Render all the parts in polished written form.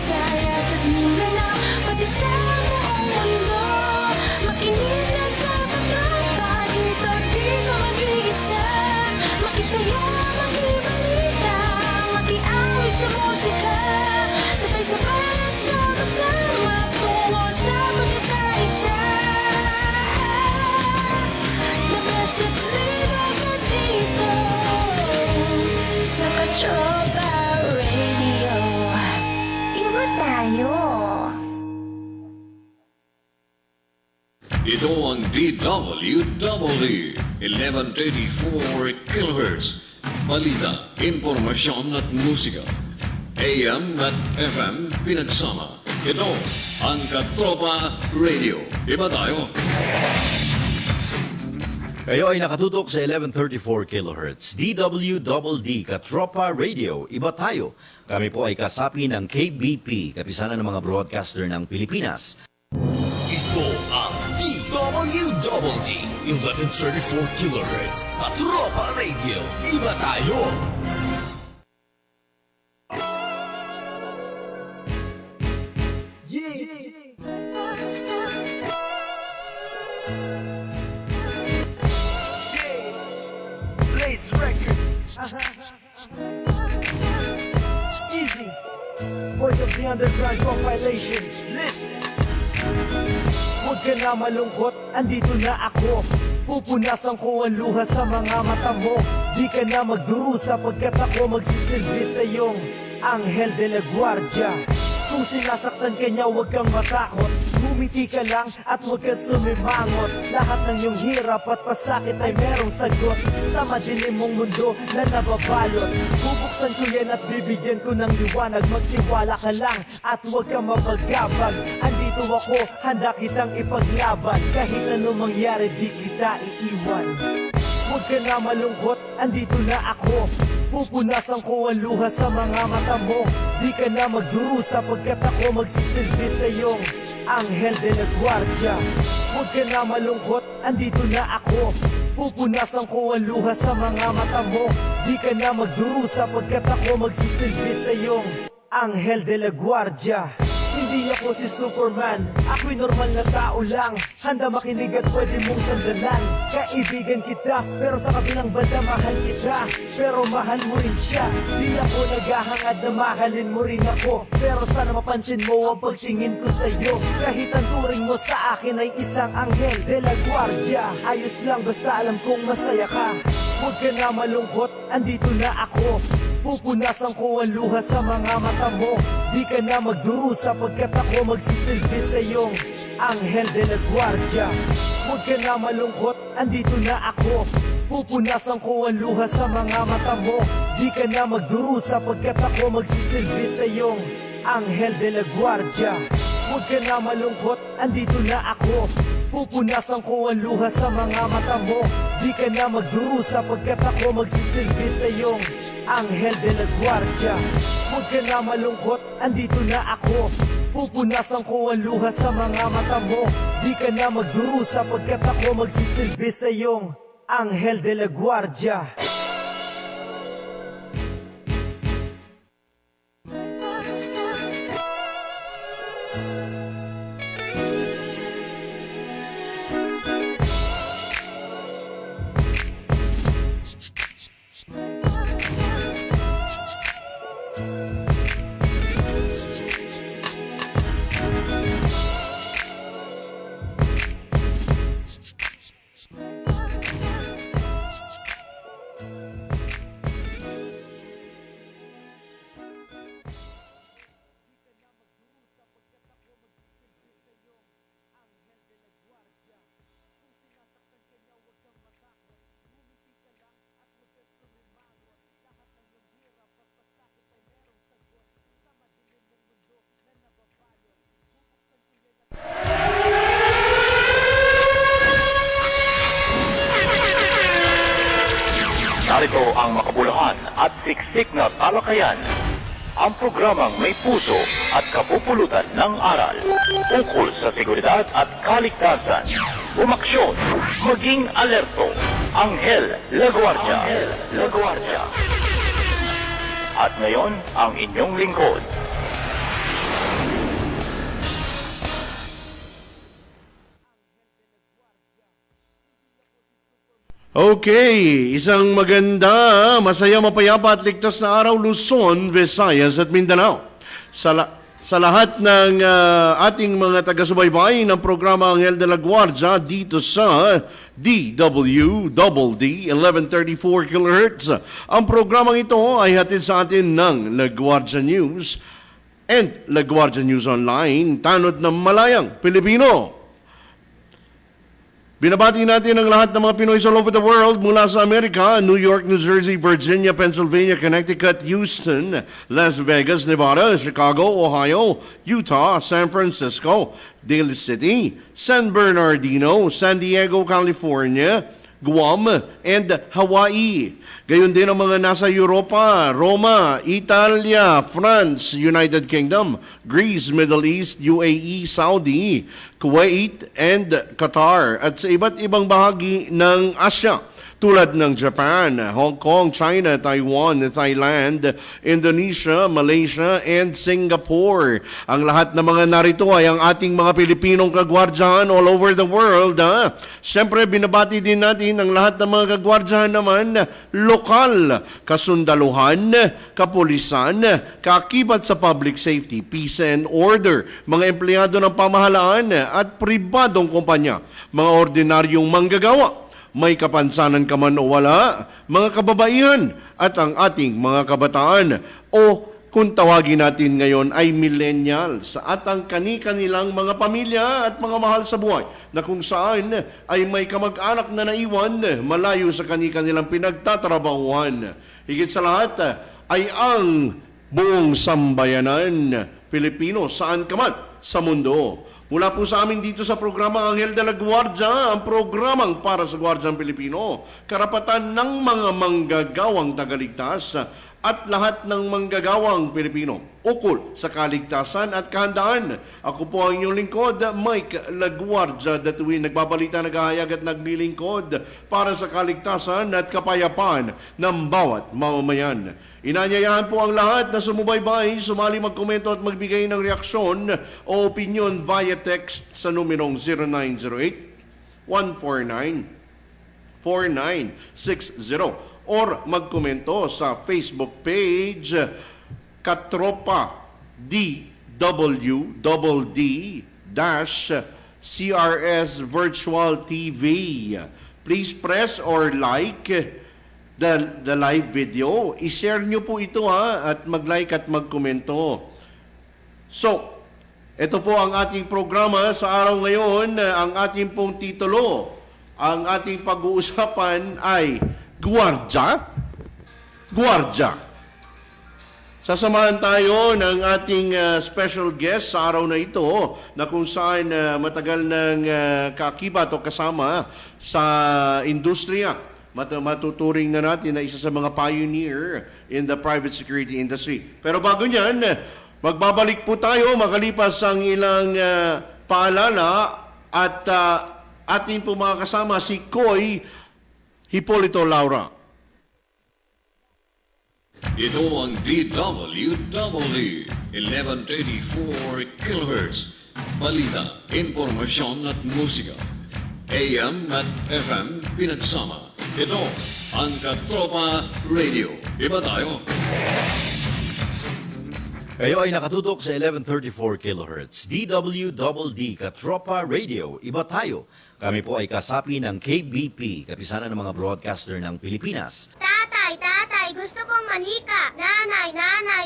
Visayas at Mindanao, pati sa buong mundo. Makinig na sa Katropa, dito di ka mag-iisa. Makisaya, makibalita, makiawit sa musika. Sabay-sabay at sama-sama tungo sa pagkakaisa. The best at leader dito sa Katropa Radio. Iba tayo. Ito ang DWDD 1134 kHz. Balita, impormasyon at musika. AM at FM pinagsama. Ito ang Katropa Radio. Iba tayo. Kayo ay nakatutok sa 1134 kHz. DWDD Katropa Radio. Iba tayo. Kami po ay kasapi ng KBP, kapisanan ng mga broadcaster ng Pilipinas. Ito ang DWDD 1134 kHz Katropa Radio. Iba tayo. Blaze Records. Easy. Voice of the underground compilation. Listen. Huwag ka na malungkot, andito na ako. Pupunasan ko ang luha sa mga mata mo. Di ka na magdurusa pagkat ako magsisilbi sa iyong Anghel de la Guardia. Kung sinasaktan ka niya, huwag kang matakot. Bumiti ka lang at huwag kang sumimangot. Lahat ng iyong hirap at pasakit ay merong sagot sa madilim mong mundo na nababalot. Bubuksan ko yan at bibigyan ko ng liwanag. Magtiwala ka lang at huwag kang mapagabag. Andito ako, handa kitang ipaglaban. Kahit ano mangyari, di kita iiwan. Huwag ka na malungkot, andito na ako. Pupunasan ko ang luha sa mga mata mo. Di ka na magdurusa pagkat ako magsisilbi sa iyong Anghel de la Guardia. Huwag ka na malungkot, andito na ako. Pupunasan ko ang luha sa mga mata mo. Di ka na magdurusa pagkat ako magsisilbi sa iyong Anghel de la Guardia. Hindi ako si Superman, ako'y normal na tao lang. Handa makinig at pwede mong sandalan. Kaibigan kita, pero sa kabilang banda mahal kita. Pero mahal mo rin siya. Di ako naghahangad na mahalin mo rin ako. Pero sana mapansin mo ang pagtingin ko sa'yo. Kahit ang turing mo sa akin ay isang Anghel de la Guardia. Ayos lang basta alam kong masaya ka. Huwag ka na malungkot, andito na ako. Pupunasan ko ang luha sa mga mata mo. Di ka na magdurusa pagkat ako magsisilbi sa iyong Anghel de la Guardia. Huwag ka na malungkot, andito na ako. Pupunasan ko ang luha sa mga mata mo. Di ka na magdurusa pagkat ako magsisilbi sa iyong Anghel de la Guardia. Huwag ka na malungkot, andito na ako. Pupunasan ko ang luha sa mga mata mo. Di ka na magdurusa pagkat ako magsisilbi sa iyong Anghel de la Guardia. Huwag ka na malungkot, andito na ako. Pupunasan ko ang luha sa mga mata mo. Di ka na magdurusa pagkat ako magsisilbi sa iyong Anghel de la Guardia. Narito ang makabuluhan at siksik na talakayan. Ang programang may puso at kapupulutan ng aral ukol sa seguridad at kaligtasan. Umaksyon, maging alerto. Anghel la Guardia. At ngayon, ang inyong lingkod. Okay, isang maganda, masaya, mapayapa at ligtas na araw Luzon, Visayas at Mindanao. Sa lahat ng ating mga taga-subaybay ng programa Anghel de la Guardia dito sa DWDD 1134 kHz. Ang programang ito ay hatid sa atin ng La Guardia News and La Guardia News Online, tanod ng Malayang Pilipino. Binabati natin ang lahat ng mga Pinoy all over the world mula sa Amerika, New York, New Jersey, Virginia, Pennsylvania, Connecticut, Houston, Las Vegas, Nevada, Chicago, Ohio, Utah, San Francisco, Daly City, San Bernardino, San Diego, California, Guam, and Hawaii. Gayon din ang mga nasa Europa, Roma, Italia, France, United Kingdom, Greece, Middle East, UAE, Saudi, Kuwait, and Qatar. At sa iba't ibang bahagi ng Asya, tulad ng Japan, Hong Kong, China, Taiwan, Thailand, Indonesia, Malaysia, and Singapore. Ang lahat ng mga narito ay ang ating mga Pilipinong kagwardyahan all over the world. Siyempre, binabati din natin ang lahat ng mga kagwardyahan naman lokal, kasundaluhan, kapulisan, kaakibat sa public safety, peace and order, mga empleyado ng pamahalaan at pribadong kumpanya, mga ordinaryong manggagawa, may kapansanan ka man o wala, mga kababaihan at ang ating mga kabataan o kung tawagin natin ngayon ay millennials at ang kani-kanilang mga pamilya at mga mahal sa buhay na kung saan ay may kamag-anak na naiwan malayo sa kani-kanilang pinagtatrabahuan. Higit sa lahat ay ang buong sambayanan Pilipino saan ka man sa mundo. Mula po sa amin dito sa programa Anghel de la Guardia, ang programang para sa Guardiang Pilipino, karapatan ng mga manggagawang tagaligtas at lahat ng manggagawang Pilipino ukol sa kaligtasan at kahandaan. Ako po ang inyong lingkod, Mike Laguardia Datuin, nagbabalita, naghahayag at naglilingkod para sa kaligtasan at kapayapaan ng bawat mamamayan. Inanyayahan po ang lahat na sumubaybay, sumali, magkomento at magbigay ng reaksyon o opinion via text sa numerong 0908-149-4960 or magkomento sa Facebook page Katropa DWDD-CRS Virtual TV. Please press or like the live video. I-share nyo po ito at mag-like at mag-komento. So, ito po ang ating programa sa araw ngayon. Ang ating pong titulo, ang ating pag-uusapan ay Guardia. Guardia. Sasamahan tayo ng ating special guest sa araw na ito na kung saan matagal ng kaakibat o kasama sa industriya. Matuturing na natin na isa sa mga pioneer in the private security industry. Pero bago niyan, magbabalik po tayo makalipas ang ilang paalala at ating po mga kasama si Koy Hipolito Laura. Ito ang DWDD 1134 kHz. Balita, impormasyon at musika. AM at FM pinagsama. Ito ang Katropa Radio. Iba tayo. Kayo ay nakatutok sa 1134 kHz. DWDD Katropa Radio. Iba tayo. Kami po ay kasapi ng KBP, kapisanan ng mga broadcaster ng Pilipinas. Tatay, gusto kong manika. Nanay,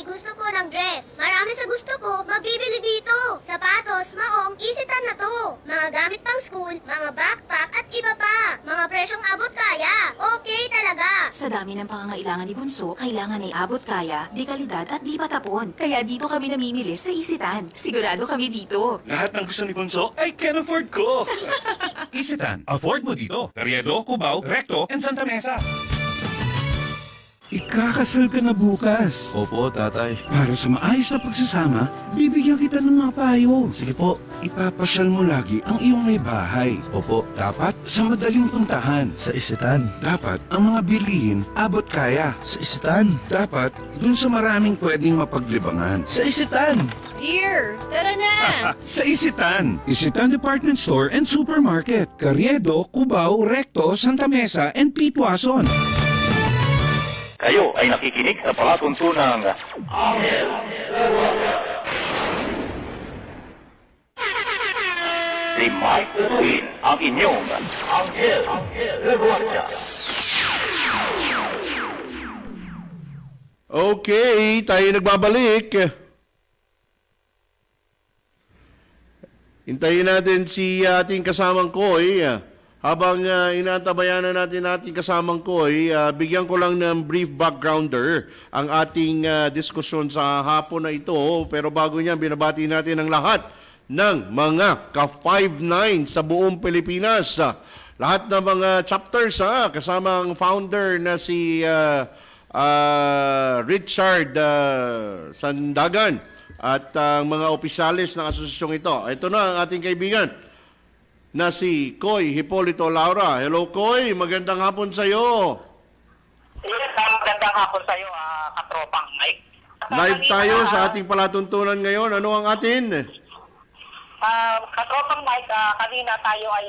gusto ko ng dress. Marami sa gusto ko, mabibili dito. Sapatos, maong, isitan na to. Mga gamit pang school, mga backpack at iba pa. Mga presyong abot kaya. Okay talaga. Sa dami ng pangangailangan ni Bunso, kailangan ay abot kaya, dekalidad at di patapon. Kaya dito kami namimili sa Isitan. Sigurado kami dito. Lahat ng gusto ni Bunso, I can afford ko. Isitan, afford mo dito. Carriedo, Cubao, Recto, and Santa Mesa. Ikakasal ka na bukas. Opo, tatay. Para sa maayos na pagsasama, bibigyan kita ng mga payo. Sige po. Ipapasyal mo lagi ang iyong may bahay. Opo. Dapat sa madaling puntahan. Sa Isitan. Dapat ang mga bilihin abot kaya. Sa Isitan. Dapat dun sa maraming pwedeng mapaglibangan. Sa Isitan. Dear, tara na! Sa Isitan. Isitan Department Store and Supermarket. Carriedo, Cubao, Recto, Santa Mesa, and Pitwason. Kayo ay nakikinig sa palatuntunang Anghel. Si Mike Datuin ang inyong Anghel de Guardia. Okay, tayo nagbabalik. Hintayin natin si ating kasamang Koy. Habang inantabayan na natin ating kasamang Koy, bigyan ko lang ng brief backgrounder ang ating diskusyon sa hapon na ito. Pero bago niyan, binabati natin ang lahat ng mga ka-5-9 sa buong Pilipinas. Lahat ng mga chapters, kasama ang founder na si Richard Sandagan at ang mga opisyalis ng asosyasyon ito. Ito na ang ating kaibigan na si Koy Hipolito Laura. Hello Koy, magandang hapon sa iyo. Yes, magandang hapon sa iyo, Katropang Mike. Live tayo sa ating palatuntunan ngayon. Ano ang atin? Katropang Mike, kanina tayo ay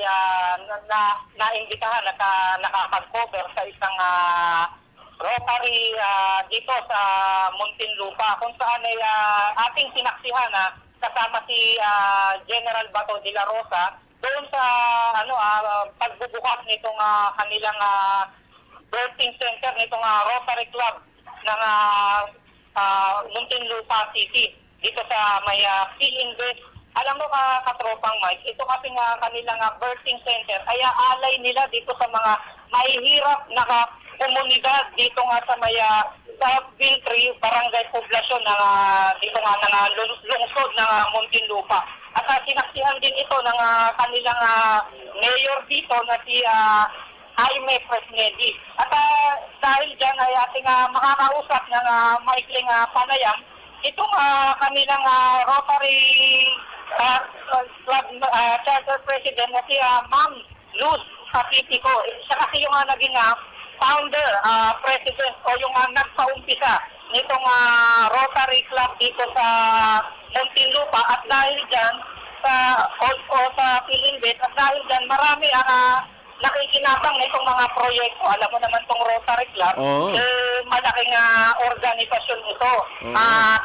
naimbitahan at nakapag-cover sa isang Rotary dito sa Muntinlupa, kung saan ay ating sinaksihan kasama si General Bato de la Rosa doon sa pagbubukas nitong kanilang birthing center nitong Rotary Club ng Muntinlupa City dito sa may P-Invest. Alam mo Katropang Mike, ito kasi kanilang birthing center ay alay nila dito sa mga mahihirap na komunidad dito sa may sa Viltri, barangay poblasyon ng dito ng lungsod ng Muntinlupa. At sinaksihan din ito ng kanilang mayor dito na si Jaime Fresnedi. At dahil dyan ay ating makakausap ng maikling panayam, itong kanilang Rotary Club Charter President na si Ma'am Luz Patitico. Siya kasi yung naging founder, president o yung nagpaumpisa nitong Rotary Club dito sa Muntinlupa. At dahil dyan sa Pilinbet, at dahil dyan marami ang nakikinabang nitong mga proyekto. Alam mo naman itong Rotary Club, malaking organisasyon ito,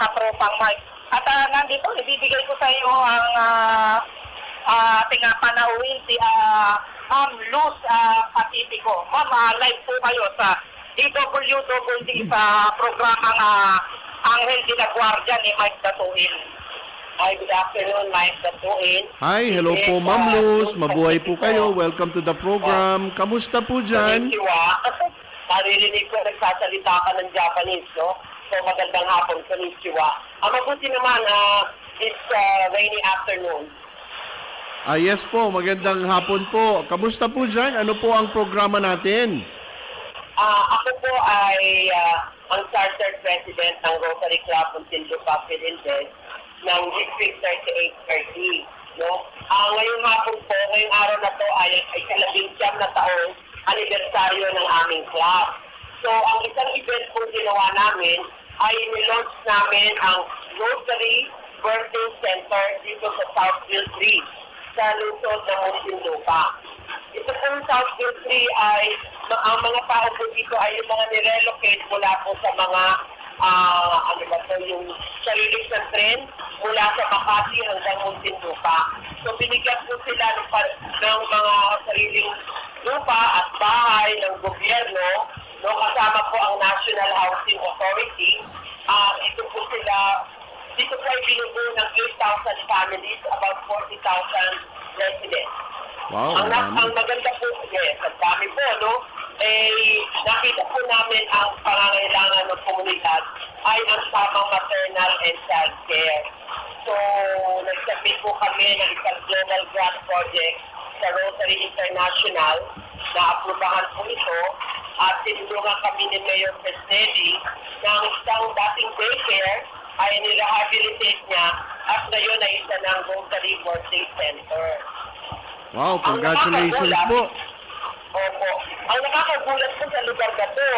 Katropang Mike. At nandito, ibibigay ko sa iyo ang ating panauhin si Ma'am Luz Patitico. Ma'am, live po kayo sa DWDD sa programang Anghel de Guardia ni Mike Datuin. Hi, good afternoon, Mike Datuin. Hi, hello po Ma'am Luz. Mabuhay po kayo. Welcome to the program. Kamusta po dyan? Konnichiwa. Naririnig ko nagsasalita ka ng Japanese, no? So magandang hapon, konnichiwa. Mabuti naman this rainy afternoon. Yes po, magandang hapon po. Kamusta po dyan? Ano po ang programa natin? Ako po ay ang charter president ng Rotary Club Muntinlupa Philippines ng District 3830. No? Ngayong hapon po, ngayong araw na to ay 19 na taong anibersaryo ng aming club. So ang isang event po ginawa namin ay nilaunch namin ang Rotary Birthing Center dito sa Southville 3 sa lungsod ng Muntinlupa. Ito pong Southville 3 ay ang mga tao po dito ay yung mga nirelocate mula po sa mga yung sariling sa tren mula sa Makati hanggang Muntinlupa. So binigyan po sila ng mga sariling lupa at bahay ng gobyerno, no, kasama po ang National Housing Authority. Dito po ay binubuo ng 8,000 families, about 40,000 residents. Wow, Ang maganda po, yes, ang dami po, no? Nakita po namin ang pangangailangan ng komunidad ay ang tamang maternal and child care. So, nagsabit po kami ng isang global grant project sa Rotary International na aprubahan po ito at tinulungan kami ni Mayor Fresnedi ng isang dating daycare ay nirehabilitate niya at ngayon ay isa ng Rotary Birthing Center. Wow, congratulations po. Opo. Ang nakakagulat po sa lugar na to,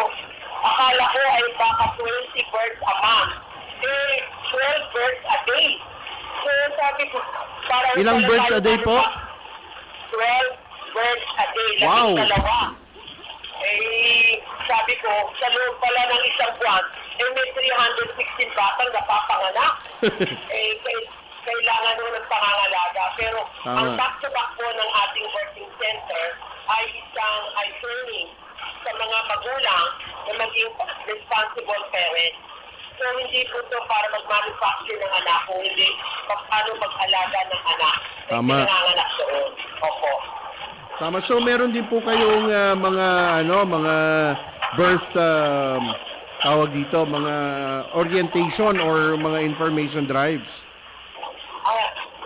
akala ko ay baka 20 birds a month. 12 birds a day So sabi ko, parang Ilang birds a day po? 12 birds a day. Wow. Dalawa. Eh, sabi ko, sa loob pala ng isang buwan, eh may 316 batang napapanganak. Kailangan nung nagpangangalaga. Pero ang back-to-back po ng ating birthing center ay training sa mga magulang na maging responsible parents. So, hindi po ito para mag-manufacture ng anak, kung hindi paano mag-alaga ng anak. Tama. Pinanganak doon. Opo. Tama. So, meron din po kayong mga birth, tawag dito, mga orientation or mga information drives.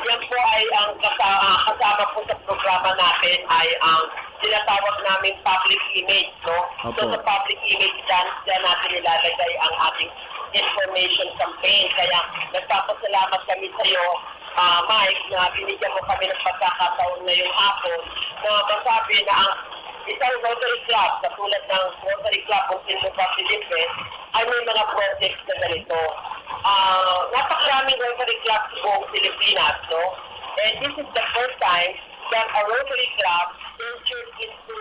Yan po ay ang kasama po sa programa natin ay ang tinatawag namin public image, no? Opo. So, sa public image, dyan natin ilalagay ang ating information campaign. Kaya nagpapasalamat kami sa iyo, Mike, na binigyan mo kami ng pagkakataon ngayong hapon na masabi na ang isang Rotary Club, katulad ng Rotary Club ng Katropa Philippines, ay may mga projects na ganito. Napakaraming Rotary Club sa buong Pilipinas, no? And this is the first time that a Rotary Club ventured into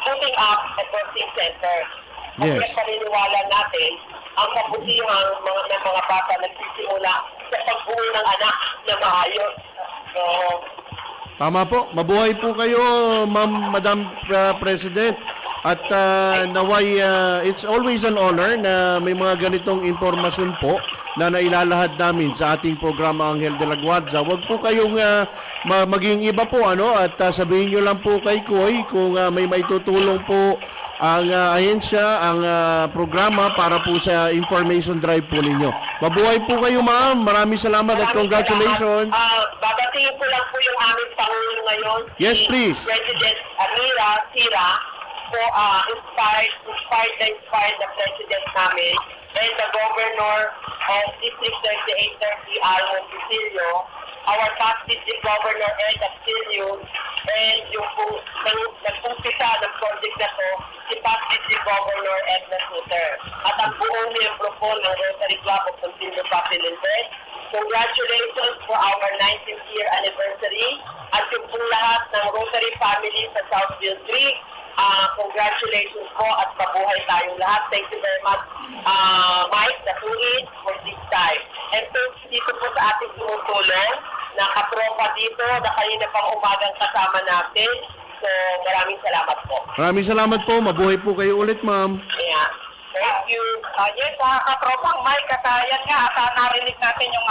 putting up a birthing center. Kasi Yes. paniniwala natin, ang kabutihang ng mga bata nagsisimula sa pagbuo ng anak na maayos. So, Tama po. Mabuhay po kayo, Madam President. At naway, it's always an honor na may mga ganitong impormasyon po na nailalahad namin sa ating programa Anghel de la Guardia. Huwag po kayong maging iba po, at sabihin nyo lang po kay Koy kung may maitutulong po ang ahensya, ang programa para po sa information drive po ninyo. Mabuhay po kayo, ma'am. Maraming salamat at congratulations. Babatiin ko lang po yung aming Pangulo ngayon. Yes, please. President Amira Sira po inspired the President namin and the Governor of District 3830, Almo Pisilio, our past District Governor Ed Absilio, and yung po nag-umpisa ng project na to, si past District Governor Edna Suter. At ang buong miyembro po ng Rotary Club of Consilio Papilintes, congratulations for our 19th year anniversary at yung po lahat ng Rotary family sa Southfield 3. Congratulations po at mabuhay tayong lahat. Thank you very much, Mike, Datuin, for this time. And thanks dito po sa ating tumutulong na katropa dito na kanina pang umagang kasama natin. So, maraming salamat po. Maraming salamat po. Mabuhay po kayo ulit, ma'am. Yeah. Thank you. Yes, katropang Mike, at yan nga, at narinig natin yung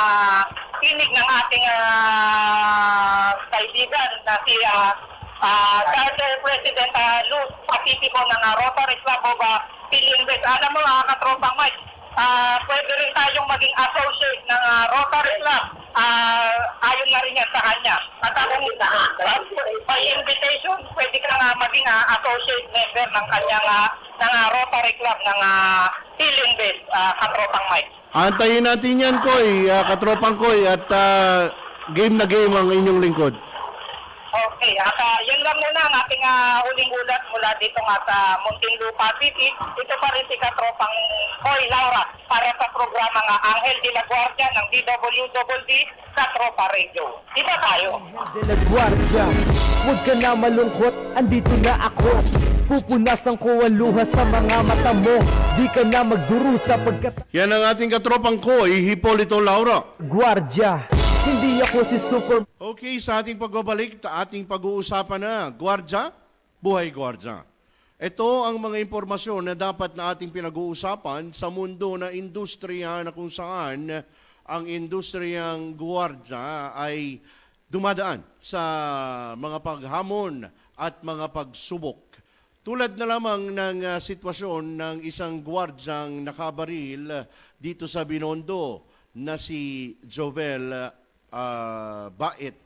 tinig ng ating kaibigan na si Charter President Luz Pacifico ng Rotary Club of Philippines. Alam mo, katropang Mike, pwede rin tayong maging associate ng Rotary Club. Ayon na rin yan sa kanya. At kung by invitation, pwede ka nga maging associate member ng kanyang ng Rotary Club ng Philippines, katropang Mike. Antayin natin yan, Koy, katropang Koy, at game na game ang inyong lingkod. Okay, at yan lang muna ang ating huling ulat mula dito nga sa Muntinlupa City. Ito pa rin si Katropang Koy Laura para sa programa nga Anghel de la Guardia ng DWDD Katropa Radio. Iba tayo. Anghel de la Guardia, huwag ka na malungkot, andito na ako. Pupunasan ko ang luha sa mga mata mo. Di ka na magdurusa pagkat Yan ang ating katropang Koy, Hipolito Laura. Guardia, hindi ako si Super. Okay, sa ating pagbabalik, ating pag-uusapan na, Guardia, buhay Guardia. Ito ang mga impormasyon na dapat na ating pinag-uusapan sa mundo na industriya na kung saan ang industriyang Guardia ay dumadaan sa mga paghamon at mga pagsubok. Tulad na lamang ng sitwasyon ng isang gwardyang nakabaril dito sa Binondo na si Jovel Bait.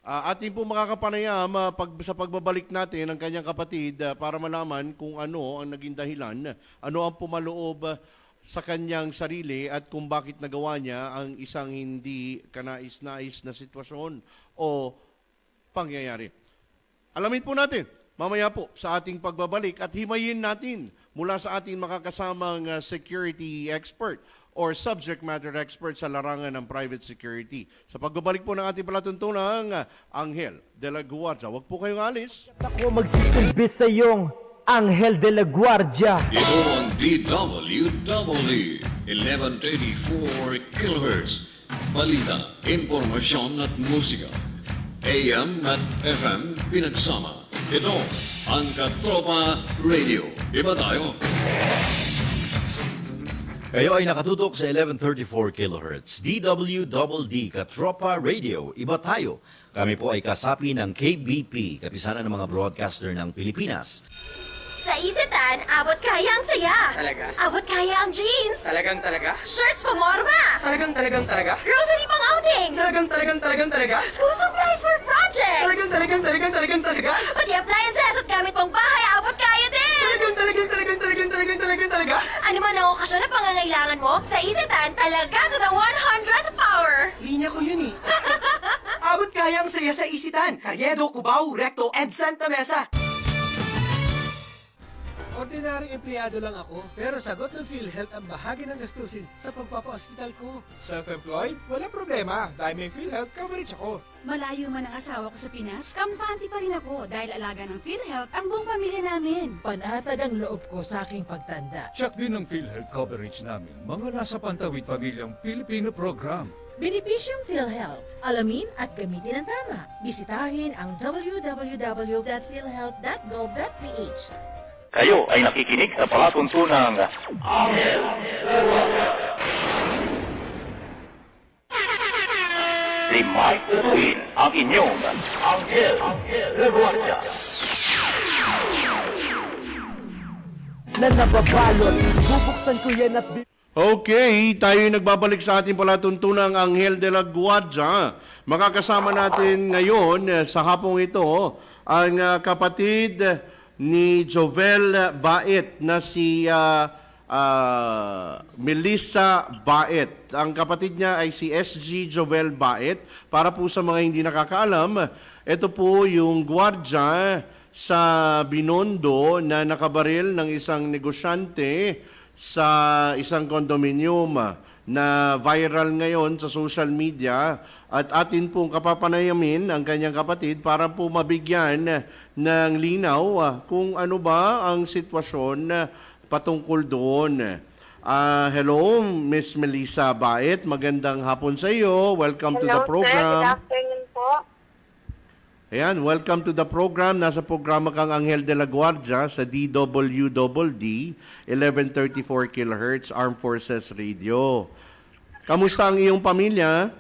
Ating po makakapanayam sa pagbabalik natin ng kanyang kapatid para malaman kung ano ang naging dahilan, ano ang pumaloob sa kanyang sarili at kung bakit nagawa niya ang isang hindi kanais-nais na sitwasyon o pangyayari. Alamin po natin mamaya po sa ating pagbabalik at himayin natin mula sa ating makakasamang security expert or subject matter expert sa larangan ng private security. Sa pagbabalik po ng ating palatuntunang Anghel de la Guardia. Huwag po kayong alis. Ako magsisilbi sa iyong Anghel de la Guardia. Ito ang DWDD 1134 kHz. Balita, impormasyon at musika. AM at FM pinagsama. Ito ang Katropa Radio. Iba tayo. Kayo ay nakatutok sa 1134 kHz. DWDD Katropa Radio. Iba tayo. Kami po ay kasapi ng KBP, kapisanan ng mga broadcaster ng Pilipinas. Sa isitan, abot kaya ang saya. Talaga? Abot kaya ang jeans. Talaga? Shirts pamorma. Talaga? Grocery pang outing. Talaga? School supplies for projects. Talaga? Pati appliances at gamit pang bahay, abot kaya din. Talaga? Ano man ang okasyon na pangangailangan mo, sa isitan, talaga to the 100th power. Linya ko yun eh. Abot kaya ang saya sa isitan. Carriedo, Cubao, Recto, and Santa Mesa. Ordinaryong empleyado lang ako, pero sagot ng PhilHealth ang bahagi ng gastusin sa pagpapa-hospital ko. Self-employed? Walang problema dahil may PhilHealth coverage ako. Malayo man ang asawa ko sa Pinas, kampante pa rin ako dahil alaga ng PhilHealth ang buong pamilya namin. Panatag ang loob ko sa aking pagtanda. Check din ang PhilHealth coverage namin. Mga nasa pantawid pamilyang Pilipino program. Benepisyong PhilHealth. Alamin at gamitin ang tama. Bisitahin ang www.philhealth.gov.ph. Kayo ay nakikinig sa palatuntunang Anghel. Si Mike Datuin, ang inyong Anghel de Guardia. Na nababalot, bubuksan ko yan at Okay, tayo nagbabalik sa ating palatuntunang Anghel de la Guardia. Makakasama natin ngayon sa hapong ito ang kapatid ni Jovel Bait na si Melissa Bait. Ang kapatid niya ay si SG Jovel Bait. Para po sa mga hindi nakakaalam, ito po yung gwardiya sa Binondo na nakabaril ng isang negosyante sa isang condominium na viral ngayon sa social media, at atin pong kapapanayamin ang kanyang kapatid para po mabigyan ng linaw kung ano ba ang sitwasyon patungkol doon. Hello, Miss Melissa Bait. Magandang hapon sa iyo. Welcome to the program. Hello, sir. Good afternoon po. Ayan, welcome to the program. Nasa programa kang Anghel de la Guardia sa DWDD 1134 kHz Armed Forces Radio. Kamusta ang iyong pamilya?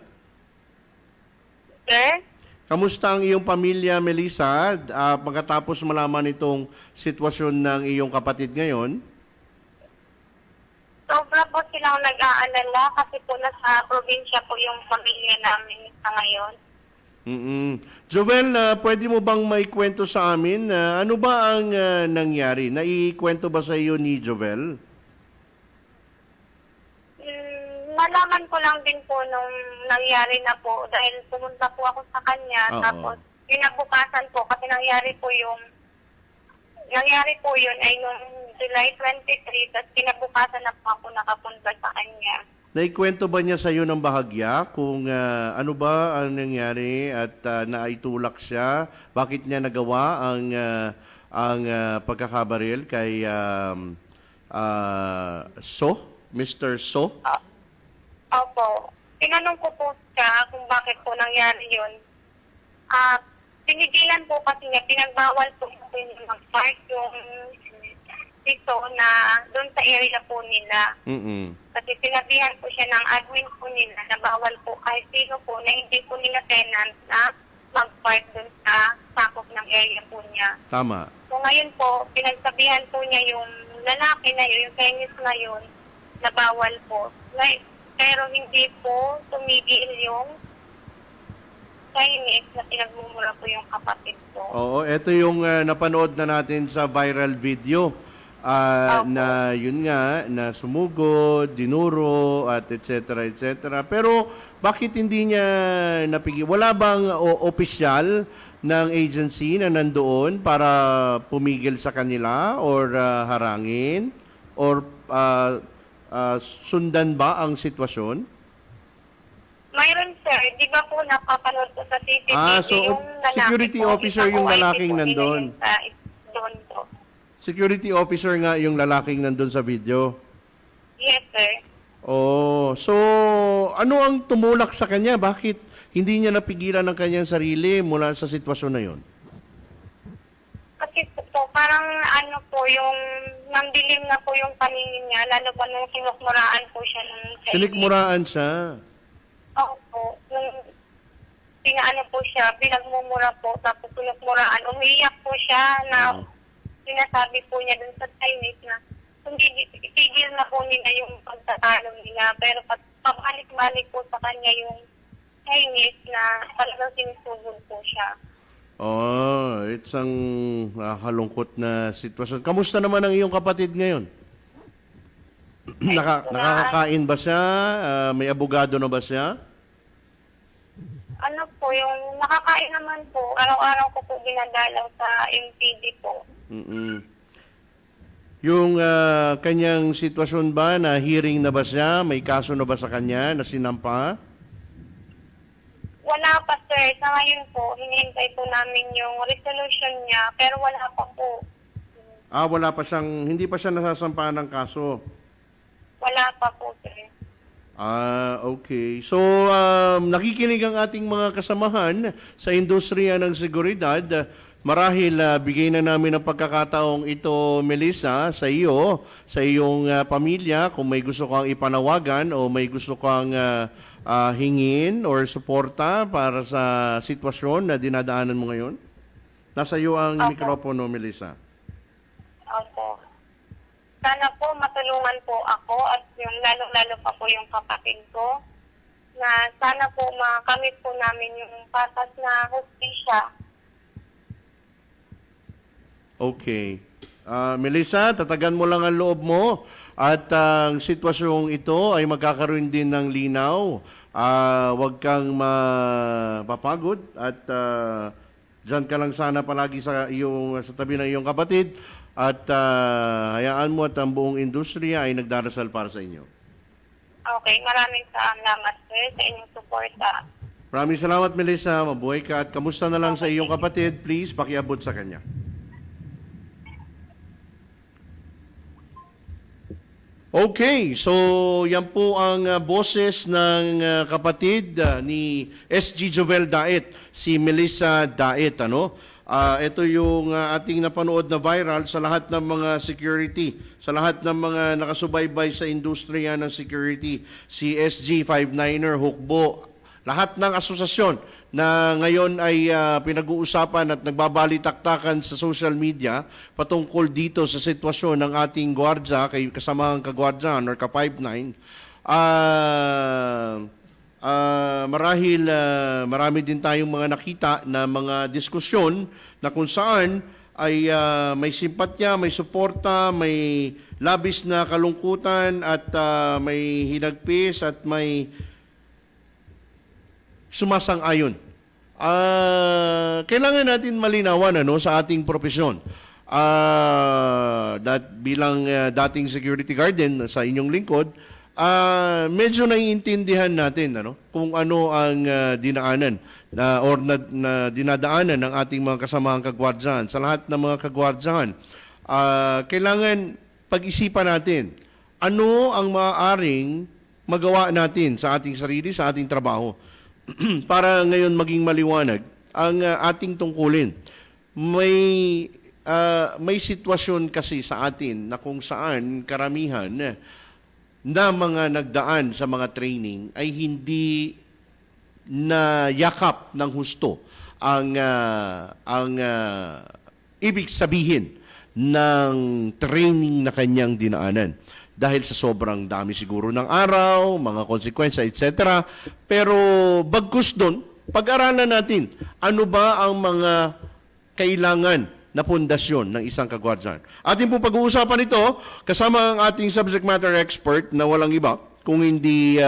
Sir? Kamusta ang iyong pamilya, Melissa? Pagkatapos malaman itong sitwasyon ng iyong kapatid ngayon? Sobra po silang nag-aalala kasi po nasa probinsya po yung pamilya namin sa ngayon. Jovel, pwede mo bang maikwento sa amin? Ano ba ang nangyari? Naikwento ba sa iyo ni Jovel? Nalaman ko lang din po nung nangyari na po dahil pumunta po ako sa kanya. Tapos kinabukasan po kasi nangyari po yun ay nung July 23, tapos kinabukasan na po ako nakapunta sa kanya. Naikwento ba niya sa iyo ng bahagya kung ano ba ang nangyari at naitulak siya? Bakit niya nagawa ang pagkakabaril kay Mr. So? Opo. Tinanong ko po siya kung bakit po nangyari yun. Pinigilan po kasi niya, pinagbawal po kasi niya mag-park yung dito na doon sa area po nila. Kasi sinabihan po siya ng admin po nila na bawal po kahit sino po na hindi po nila tenant na mag-park doon sa sakop ng area po niya. Tama. So ngayon po, pinagsabihan po niya yung lalaki na yun, yung Chinese na yun, na bawal po. Pero hindi po tumigil yung Chinese na pinagmumura po yung kapatid ko. Oo, ito yung napanood na natin sa viral video. Na yun nga, na sumugod, dinuro, at etc. Pero bakit hindi niya napigil? Wala bang opisyal ng agency na nandoon para pumigil sa kanila or harangin? Or sundan ba ang sitwasyon? Mayroon, sir. Di ba po napapanood ko sa CCTV So yung lalaki security po, officer isang yung OIC lalaking po, nandun. doon po. Security officer nga yung lalaking nandun sa video. Yes, sir. Oh, so ano ang tumulak sa kanya? Bakit hindi niya napigilan ang kanyang sarili mula sa sitwasyon na yon? Kasi po, parang ano po, yung namdilim na po yung paningin niya, lalo pa nung sinukmuraan po siya ng Chinese. Sinikmuraan siya. Opo. Nung pinaano po siya, pinagmumura po, tapos sinukmuraan, umiiyak po siya na sinasabi po niya dun sa Chinese na hindi itigil na po nila yung pagtatalo nila, pero pabalik-balik po sa kanya yung Chinese na talagang sinisugod po siya. Oh, it's ang nakakalungkot na sitwasyon. Kamusta naman ang iyong kapatid ngayon? Nakakakain ba siya? May abogado na ba siya? Ano po, yung nakakain naman po, araw-araw ko po dinadalaw sa MPD po. Yung kanyang sitwasyon ba, na hearing na ba siya? May kaso na ba sa kanya na sinampa? Wala pa, sir. Sa ngayon po, hinihintay po namin yung resolution niya, pero wala pa po. Wala pa siyang, hindi pa siya nasasampahan ng kaso. Wala pa po, sir. Okay. So, nakikinig ang ating mga kasamahan sa industriya ng seguridad. Marahil, bigay na namin ang pagkakataong ito, Melissa, sa iyo, sa iyong pamilya, kung may gusto kang ipanawagan o may gusto kang hingin or suporta para sa sitwasyon na dinadaanan mo ngayon. Nasa iyo ang mikropono, Melissa. Opo. Sana po matulungan po ako at yung lalo-lalo pa po yung kapatid ko na sana po makamit po namin yung patas na hustisya. Okay. Melissa, tatagan mo lang ang loob mo at ang sitwasyong ito ay magkakaroon din ng linaw. Huwag kang mapapagod at dyan ka lang sana palagi sa tabi ng iyong kapatid at hayaan mo at ang buong industriya ay nagdarasal para sa inyo. Okay, maraming salamat, sir, sa inyong suporta. Maraming salamat, Melissa. Mabuhay ka at kamusta na lang sa iyong kapatid. Please, pakiabot sa kanya. Okay, so yan po ang boses ng kapatid ni SG Jovel Daet, si Melissa Daet. Ito yung ating napanood na viral sa lahat ng mga security, sa lahat ng mga nakasubaybay sa industriya ng security, si SG 59er, Hukbo, lahat ng asosasyon na ngayon ay pinag-uusapan at nagbabalitaktakan sa social media patungkol dito sa sitwasyon ng ating gwardiya, kasamahang kagwardiyan or ka-59. Marahil marami din tayong mga nakita na mga diskusyon na kung saan ay may simpatya, may suporta, may labis na kalungkutan at may hinagpis at may sumasang-ayon. Kailangan natin malinawan sa ating profesyon. Bilang dating security guard din sa inyong lingkod, medyo naiintindihan natin kung ano ang dinaanan na dinadaanan ng ating mga kasamahang kagwardyahan. Sa lahat ng mga kagwardyahan, kailangan pag-isipan natin ano ang maaaring magawa natin sa ating sarili, sa ating trabaho para ngayon maging maliwanag ang ating tungkulin. May sitwasyon kasi sa atin na kung saan karamihan na mga nagdaan sa mga training ay hindi na yakap ng husto ang ibig sabihin ng training na kanyang dinaanan. Dahil sa sobrang dami siguro ng araw, mga konsekwensya, etc. Pero bagkus doon, pag-aralan natin, ano ba ang mga kailangan na pundasyon ng isang kagwardyan. Ating po pag-uusapan ito, kasama ang ating subject matter expert na walang iba, kung hindi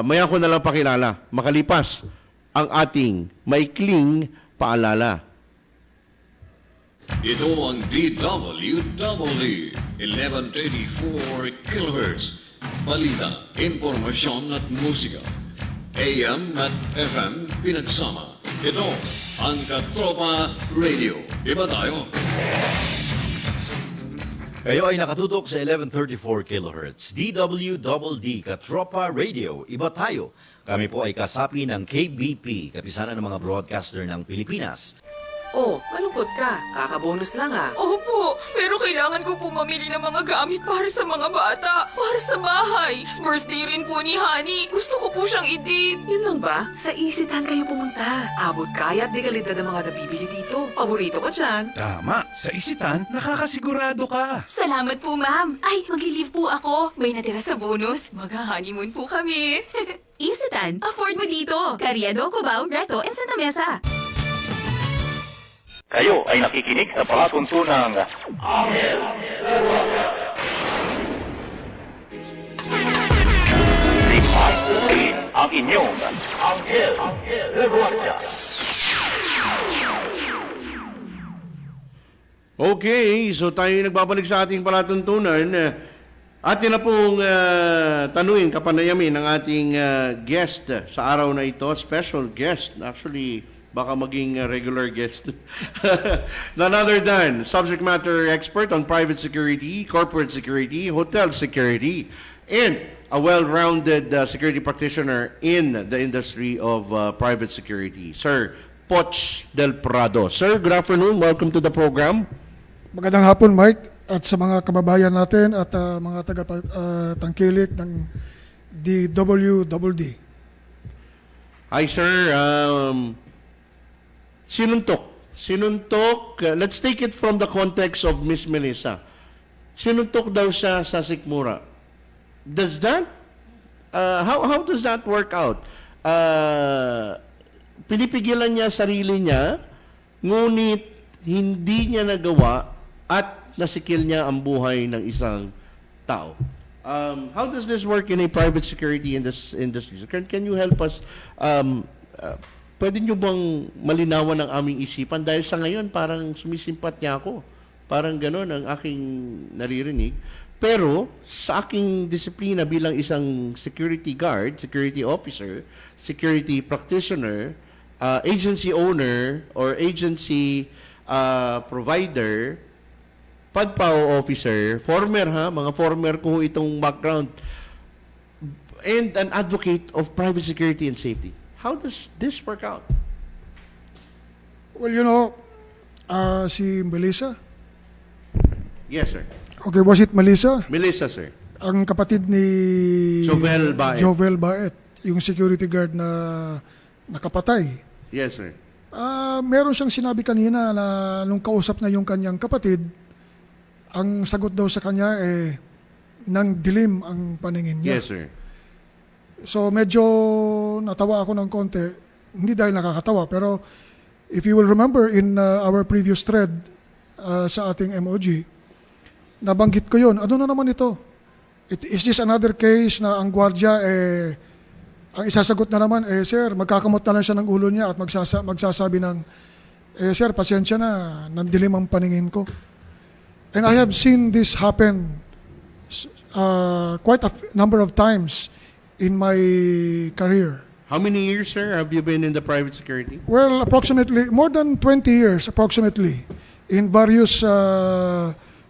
maya ko na lang pakilala, makalipas ang ating maikling paalala. Ito ang DWDD 1134 kHz. Balita, impormasyon at musika. AM at FM pinagsama. Ito ang Katropa Radio. Iba tayo. Kayo ay nakatutok sa 1134 kHz. DWDD Katropa Radio. Iba tayo. Kami po ay kasapi ng KBP, kapisanan ng mga broadcaster ng Pilipinas. Oh, malungkot ka. Kakabonus lang ah. Opo, pero kailangan ko po mamili ng mga gamit para sa mga bata, para sa bahay. Birthday rin po ni Honey. Gusto ko po siyang i-date. Yun lang ba? Sa Isitan kayo pumunta. Abot kaya at dekalidad ang mga nabibili dito. Paborito ko dyan. Tama, sa Isitan, nakakasigurado ka. Salamat po, ma'am. Ay, magli-leave po ako. May natira sa bonus. Mag-honeymoon po kami. Isitan, afford mo dito. Carriedo, Cubao, Recto, and Santa Mesa. Kayo ay nakikinig sa palatuntunang ANGHEL. Limahin ang inyong ANGHEL. GUARDIA. Okay, so tayo nagbabalik sa ating palatuntunan. Atin na pong tanuin, kapanayamin ng ating guest sa araw na ito, special guest. Actually, baka maging regular guest. None other than subject matter expert on private security, corporate security, hotel security, and a well-rounded security practitioner in the industry of private security, Sir Poch Del Prado. Sir, good afternoon. Welcome to the program. Magandang hapon, Mike, at sa mga kababayan natin at mga taga-tangkilik ng DWDD. Hi, sir. Sinuntok, let's take it from the context of Miss Melissa. Sinuntok daw siya sa sikmura. Does that, how does that work out? Pinipigilan niya sarili niya, ngunit hindi niya nagawa at nasikil niya ang buhay ng isang tao. How does this work in a private security industry? Can you help us? Pwede nyo bang malinawan ang aming isipan? Dahil sa ngayon, parang sumisimpat niya ako. Parang gano'n ang aking naririnig. Pero, sa aking disiplina bilang isang security guard, security officer, security practitioner, agency owner, or agency provider, PAW officer, mga former ko itong background, and an advocate of private security and safety. How does this work out? Well, you know, si Melissa. Yes, sir. Okay, was it Melissa? Melissa, sir. Ang kapatid ni Jovel Baet. Jovel Baet, yung security guard na nakapatay. Yes, sir. Meron siyang sinabi kanina na nung kausap na yung kanyang kapatid, ang sagot daw sa kanya nang dilim ang paningin niya. Yes, sir. So medyo natawa ako ng konti, hindi dahil nakakatawa, pero if you will remember in our previous thread sa ating MOG, nabanggit ko yun. Ano na naman ito? Is this another case na ang gwardiya ang isasagot na naman, sir, magkakamot na lang siya ng ulo niya at magsasabi ng, sir, pasensya na, nandilim ang paningin ko. And I have seen this happen quite a number of times in my career. How many years, sir, have you been in the private security? Well, approximately, more than 20 years, approximately, in various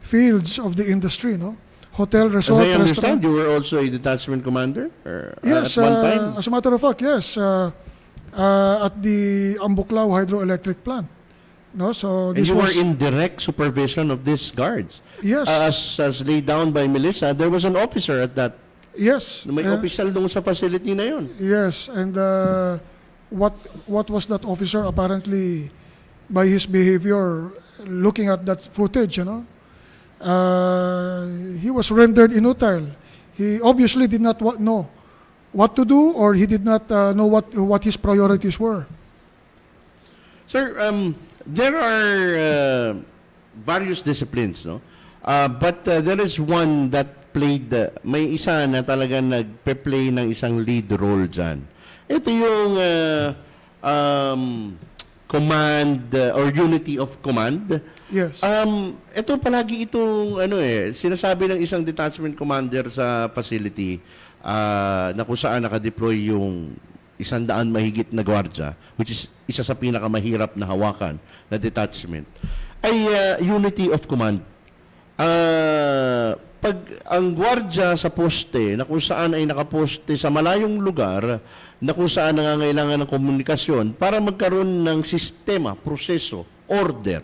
fields of the industry, no? Hotel, resort, as I understand, restaurant. you were also a detachment commander Yes, at one time? As a matter of fact, yes. At the Ambuklaw Hydroelectric Plant. No, so And this you were was in direct supervision of these guards. Yes. As laid down by Melissa, there was an officer at that. Yes. May official doon sa facility na yun. Yes, and what was that officer apparently by his behavior, looking at that footage, you know, he was rendered inutile. He obviously did not know what to do, or he did not know what his priorities were. Sir, there are various disciplines, no? But there is one that played, may isa na talagang nagpe-play ng isang lead role dyan. Ito yung command or unity of command. Yes. Ito palagi itong sinasabi ng isang detachment commander sa facility na kung saan nakadeploy yung 100 mahigit na gwardiya, which is isa sa pinakamahirap na hawakan na detachment, ay unity of command. Pag ang gwardiya sa poste na kung saan ay nakaposte sa malayong lugar na kung saan nangangailangan ng komunikasyon para magkaroon ng sistema, proseso, order,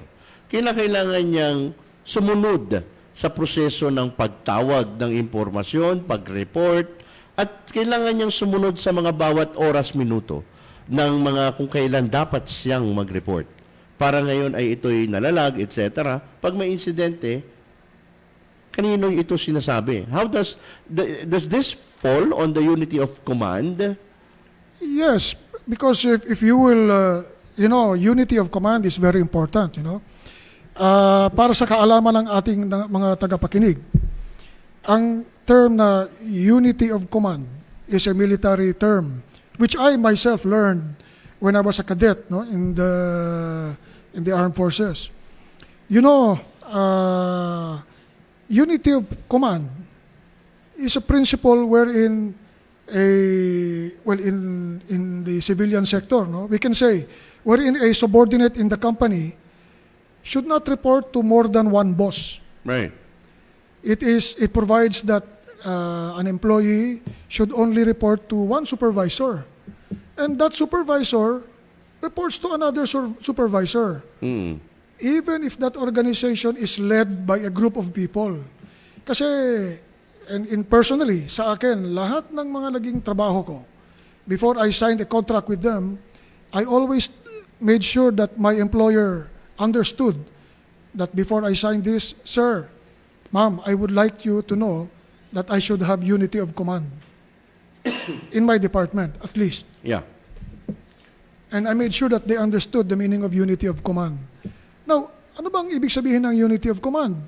kailangan niyang sumunod sa proseso ng pagtawag ng impormasyon, pag-report, at kailangan niyang sumunod sa mga bawat oras, minuto ng mga kung kailan dapat siyang mag-report. Para ngayon ay ito'y nalalag, etc. Pag may insidente, kanino ito sinasabi? How does this fall on the unity of command? Yes, because if you will, unity of command is very important, para sa kaalaman ng ating mga tagapakinig, ang term na unity of command is a military term which I myself learned when I was a cadet, in the armed forces. Unity of command is a principle wherein in the civilian sector, we can say wherein a subordinate in the company should not report to more than one boss. Right. It provides that an employee should only report to one supervisor, and that supervisor reports to another supervisor. Even if that organization is led by a group of people. Kasi, and personally, sa akin, lahat ng mga naging trabaho ko, before I signed a contract with them, I always made sure that my employer understood that before I signed this, sir, ma'am, I would like you to know that I should have unity of command in my department, at least. Yeah. And I made sure that they understood the meaning of unity of command. Now, ano bang ibig sabihin ng unity of command?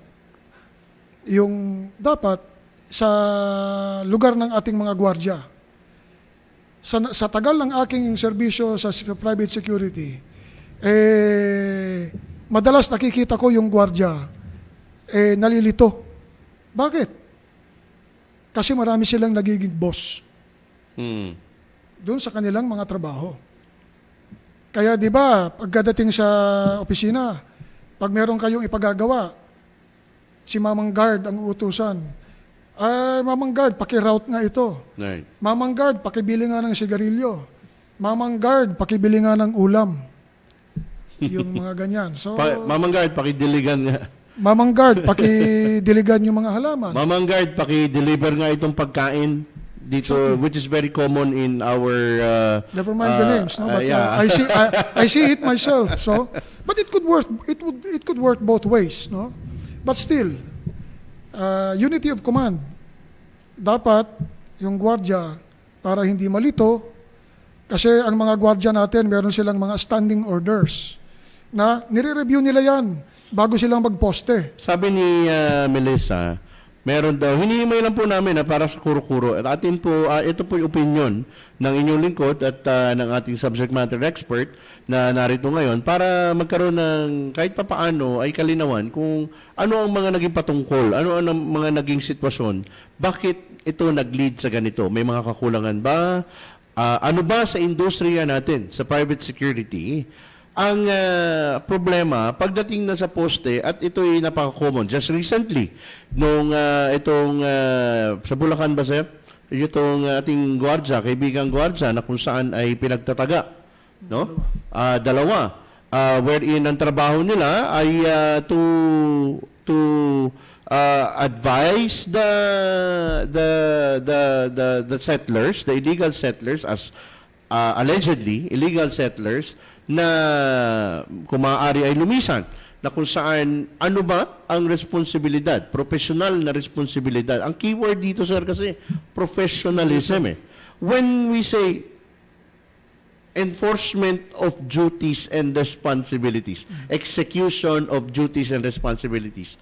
Yung dapat sa lugar ng ating mga gwardiya, sa tagal ng aking serbisyo sa private security, madalas nakikita ko yung gwardiya nalilito. Bakit? Kasi marami silang nagiging boss. Doon sa kanilang mga trabaho. Kaya di ba, pagdating sa opisina, pag meron kayong ipagagawa, si Mamang Guard ang uutusan. Mamang Guard, paki-route nga ito. Right. Mamang Guard, pakibili nga ng sigarilyo. Mamang Guard, pakibili nga ng ulam. Yung mga ganyan. So, Mamang Guard, pakidiligan nga. Mamang Guard, pakidiligan yung mga halaman. Mamang Guard, paki-deliver nga itong pagkain dito, which is very common in our never mind the names, no? But yeah. I see it myself. So, but it could work both ways, no? But still, unity of command. Dapat yung gwardiya, para hindi malito, kasi ang mga gwardiya natin, meron silang mga standing orders na nire-review nila yan bago silang magposte. Sabi ni Melissa, meron daw, hinihimay lang po namin para sa kuro-kuro. At atin po, ito po yung opinion ng inyong lingkod at ng ating subject matter expert na narito ngayon para magkaroon ng kahit papaano ay kalinawan kung ano ang mga naging patungkol, ano ang mga naging sitwasyon, bakit ito nag-lead sa ganito, may mga kakulangan ba, ano ba sa industriya natin, sa private security, ang problema, pagdating na sa poste, at ito'y napaka-common. Just recently, nung itong, sa Bulacan ba, sir? Itong ating gwardiya, kaibigang gwardiya, na kung saan ay pinagtataga. No? Dalawa. Wherein ang trabaho nila ay to advise the settlers, the illegal settlers, as allegedly illegal settlers, na kung maaari ay lumisan, na kung saan ano ba ang responsibilidad, professional na responsibilidad. Ang keyword dito, sir, kasi professionalism eh. When we say enforcement of duties and responsibilities, execution of duties and responsibilities,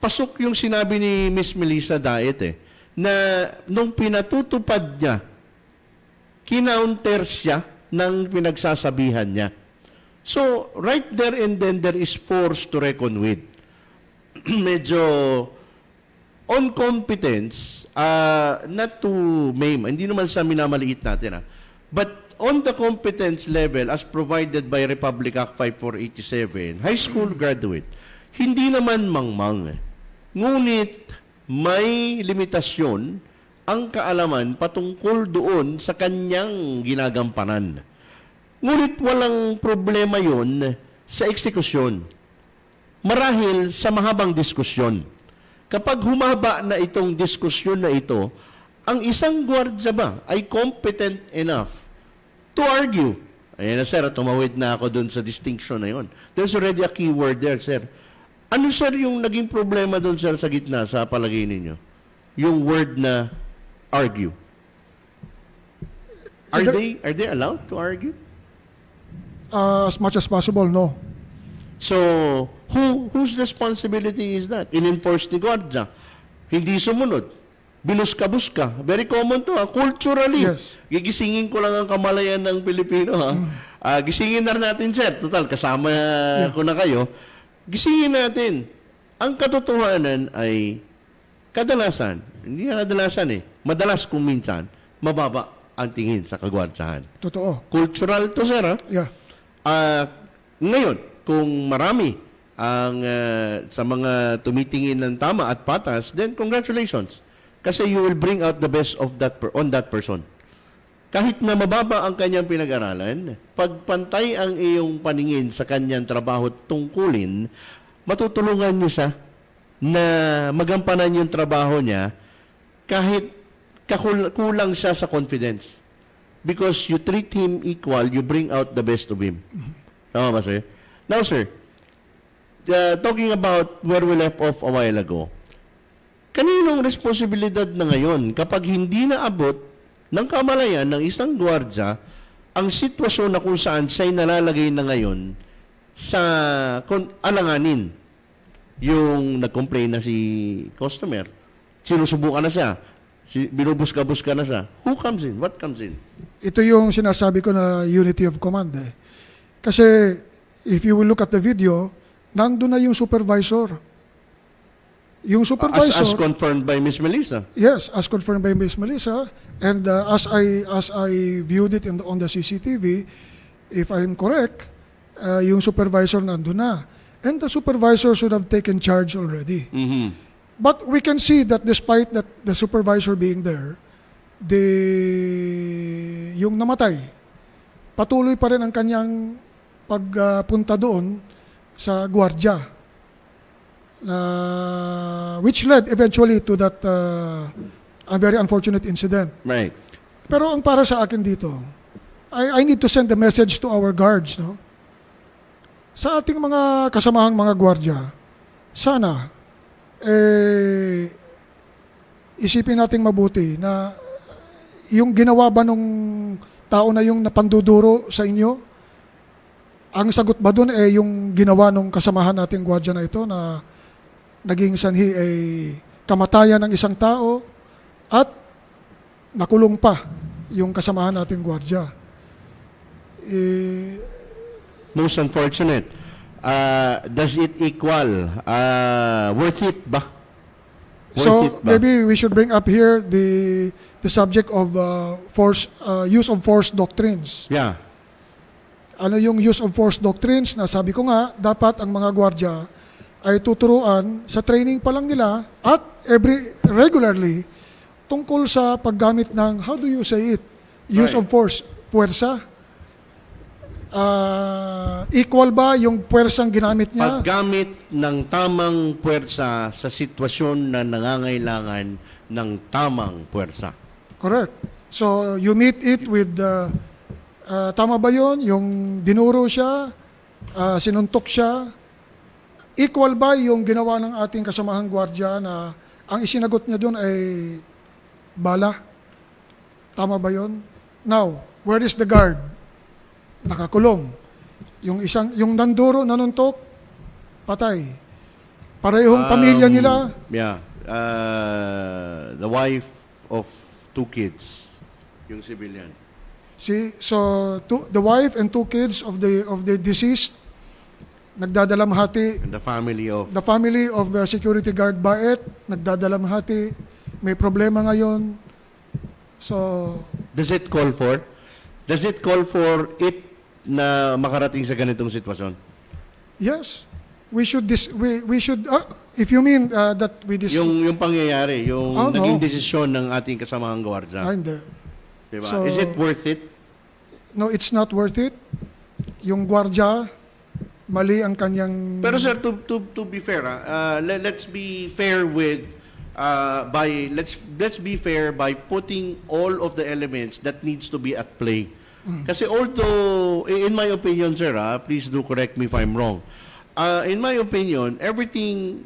pasok yung sinabi ni Miss Melissa Daet eh, na nung pinatutupad niya, kinounter siya ng pinagsasabihan niya. So, right there and then, there is force to reckon with. Medyo on competence, not to maim, hindi naman sa minamaliit natin, but on the competence level as provided by Republic Act 5487, high school graduate, hindi naman mangmang. Ngunit may limitasyon ang kaalaman patungkol doon sa kanyang ginagampanan. Ngunit walang problema yon sa eksekusyon. Marahil sa mahabang diskusyon. Kapag humaba na itong diskusyon na ito, ang isang gwardya ba ay competent enough to argue? Ayan na sir, tumawid na ako doon sa distinction na yon. There's already a key word there, sir. Ano sir yung naging problema doon sir sa gitna sa palagay ninyo? Yung word na argue. Are they allowed to argue? As much as possible, no. So, whose responsibility is that? In-enforce ni Guardia. Hindi sumunod. Binuska-buska. Very common to. Culturally. Yes. Gigisingin ko lang ang kamalayan ng Pilipino. Gisingin na natin, sir. Total, kasama ko na kayo. Gisingin natin. Ang katotohanan ay kadalasan, hindi na kadalasan madalas kung minsan, mababa ang tingin sa kagwardyahan. Totoo. Cultural to, sir, ha? Yeah. Ngayon, kung marami ang sa mga tumitingin ng tama at patas, then congratulations. Kasi you will bring out the best of that on that person. Kahit na mababa ang kanyang pinag-aralan, pagpantay ang iyong paningin sa kanyang trabaho tungkulin, matutulungan niyo siya na magampanan yung trabaho niya kahit kulang siya sa confidence. Because you treat him equal, you bring out the best of him. Tama ba, sir? Now, sir, talking about where we left off a while ago, kaninong responsibilidad na ngayon kapag hindi naabot ng kamalayan ng isang gwardya ang sitwasyon na kung saan siya'y nalalagay na ngayon sa alanganin? Yung nag-complain na si customer, sinusubukan na siya, binubuska-buska na siya. Who comes in? What comes in? Ito yung sinasabi ko na unity of command. Kasi if you will look at the video, nandun na yung supervisor. Yung supervisor... As confirmed by Miss Melissa. Yes, as confirmed by Miss Melissa. And as I viewed it on the CCTV, if I'm correct, yung supervisor nandun na. And the supervisor should have taken charge already. Mm-hmm. But we can see that despite that the supervisor being there, yung namatay, patuloy pa rin ang kanyang pagpunta doon sa gwardiya, which led eventually to that a very unfortunate incident. Right. Pero ang para sa akin dito, I need to send a message to our guards, no? Sa ating mga kasamahang mga gwardiya, sana isipin nating mabuti na yung ginawa ba nung tao na yung napanduduro sa inyo, ang sagot ba doon yung ginawa nung kasamahan nating gwardiya na ito na naging sanhi ay kamatayan ng isang tao at nakulong pa yung kasamahan nating gwardiya. Most unfortunate. Does it equal? Worth it ba? Maybe we should bring up here the subject of use of force doctrines. Yeah. Ano yung use of force doctrines na sabi ko nga, dapat ang mga gwardiya ay tuturuan sa training pa lang nila at regularly tungkol sa paggamit ng, how do you say it? Use of force, puwersa. Equal ba yung puwersang ginamit niya? Paggamit ng tamang puwersa sa sitwasyon na nangangailangan ng tamang puwersa. Correct. So you meet it with tama ba yun? Yung dinuro siya, sinuntok siya. Equal ba yung ginawa ng ating kasamahang gwardiya na ang isinagot niya doon ay bala? Tama ba yun? Now, where is the guard? Nakakulong. Yung nanduro, nanuntok, patay. Parehong pamilya nila. Yeah. The wife of 2 kids, yung civilian. See, so the wife and 2 kids of the deceased nagdadalamhati. And the family of... The family of security guard Baet nagdadalamhati. May problema ngayon. So Does it call for it na makarating sa ganitong sitwasyon? yes, we should if you mean that we Yung pangyayari, yung Oh, no. naging desisyon ng ating kasamahang gwardiya. hindi. Diba? So- Is it worth it? No, it's not worth it. Yung gwardiya, mali ang kanyang... Pero sir, to be fair, let's be fair with let's be fair by putting all of the elements that needs to be at play. Kasi although, in my opinion, sir, please do correct me if I'm wrong. In my opinion, everything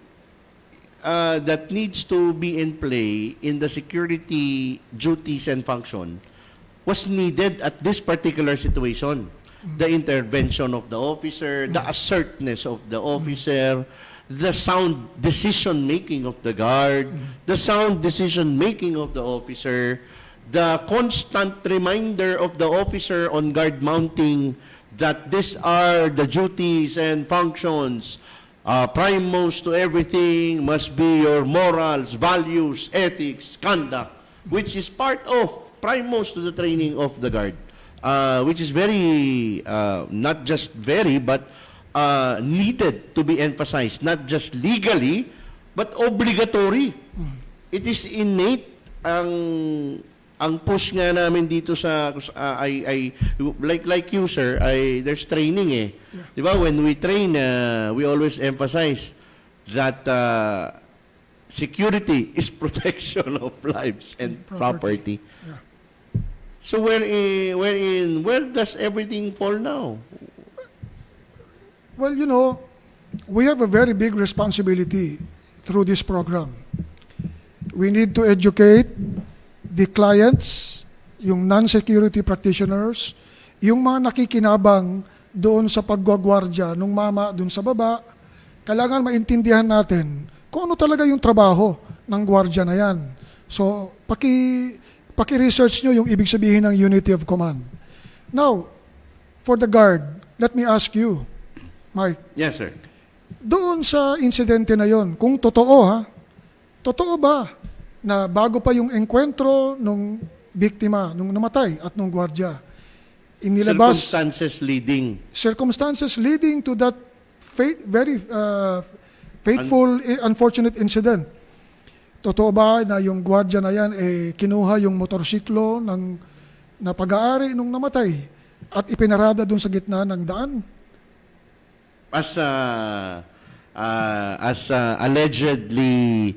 that needs to be in play in the security duties and function was needed at this particular situation. The intervention of the officer, the asertness of the officer, the sound decision-making of the guard, the sound decision-making of the officer, the constant reminder of the officer on guard mounting that these are the duties and functions. Primemost to everything must be your morals, values, ethics, conduct, which is part of primemost to the training of the guard, which is very, not just very, but needed to be emphasized, not just legally, but obligatory. It is innate ang push nga namin dito sa like you sir, there's training eh. Di ba? When we train, we always emphasize that security is protection of lives and property. Yeah. So where does everything fall now? Well, we have a very big responsibility through this program. We need to educate the clients, yung non-security practitioners, yung mga nakikinabang doon sa paggwagwardya ng mama doon sa baba. Kailangan maintindihan natin kung ano talaga yung trabaho ng gwardya na yan. So, paki-research nyo yung ibig sabihin ng unity of command. Now, for the guard, let me ask you, Mike. Yes, sir. Doon sa insidente na yon, kung totoo totoo ba na bago pa yung enkwentro nung biktima, nung namatay at nung gwardya, inilabas circumstances leading to that very fateful, unfortunate incident. Totoo ba na yung gwardya na yan kinuha yung motorsiklo na pag-aari nung namatay at ipinarada dun sa gitna ng daan? As allegedly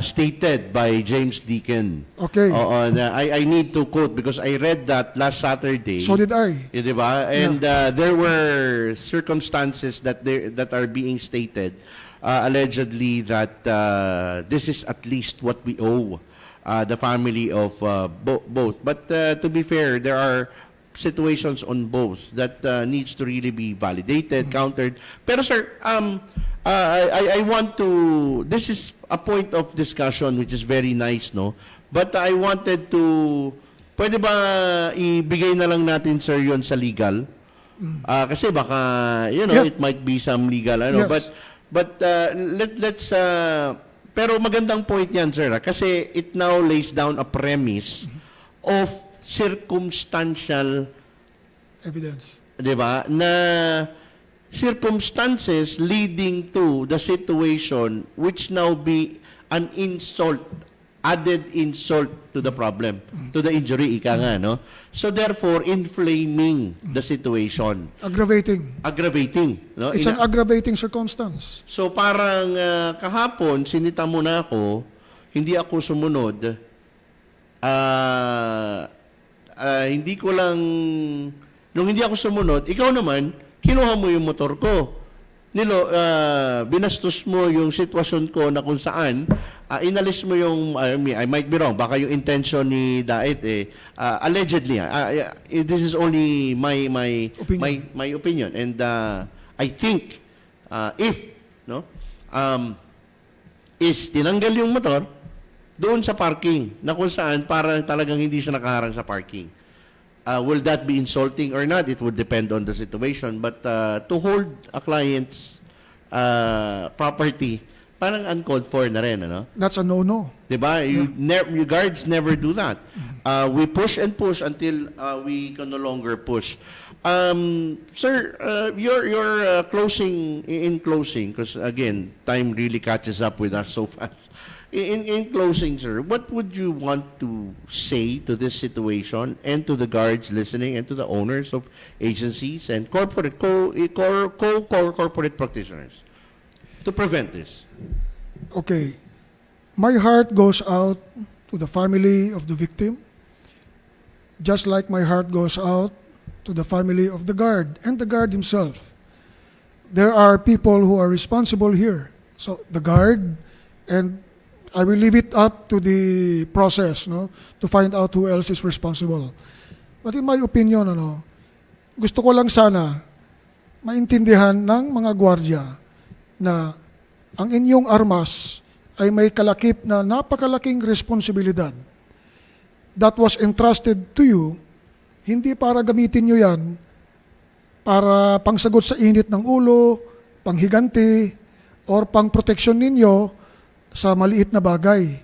stated by James Deacon. Okay. I need to quote because I read that last Saturday. So did I. Diba? And there were circumstances that are being stated allegedly that this is at least what we owe the family of both. But to be fair, there are situations on both that needs to really be validated, countered. Pero sir, I want to, this is a point of discussion which is very nice, no? But I wanted to, pwede ba ibigay na lang natin sir yun sa legal? Kasi baka, it might be some legal, Yes. But let's, pero magandang point yan sir, kasi it now lays down a premise of circumstantial evidence. 'Di ba? Na circumstances leading to the situation which now be an insult, added insult to the problem, to the injury, ika nga, no? So therefore, inflaming the situation. Aggravating, no? It's an aggravating circumstance. So parang kahapon, sinita mo na ako, hindi ako sumunod, hindi ko lang, nung hindi ako sumunod, ikaw naman, kinuha mo yung motor ko. Binastos mo yung sitwasyon ko na kung saan, inalis mo yung, I might be wrong, baka yung intention ni Daet, allegedly, this is only my opinion. And I think, is tinanggal yung motor, doon sa parking, na kung saan para talagang hindi siya nakaharang sa parking. Will that be insulting or not? It would depend on the situation. But to hold a client's property, parang uncalled for na rin, ano? That's a no-no. Diba? You guards never do that. We push and push until we can no longer push. Sir, your closing, in closing, because again, time really catches up with us so fast. In closing, sir, what would you want to say to this situation and to the guards listening and to the owners of agencies and corporate practitioners to prevent this? Okay. My heart goes out to the family of the victim, just like my heart goes out to the family of the guard and the guard himself. There are people who are responsible here. So the guard, and I will leave it up to the process, no, to find out who else is responsible. But in my opinion, gusto ko lang sana maintindihan ng mga gwardiya na ang inyong armas ay may kalakip na napakalaking responsibilidad that was entrusted to you, hindi para gamitin nyo yan para pangsagot sa init ng ulo, panghiganti, or pang proteksyon ninyo sa maliit na bagay.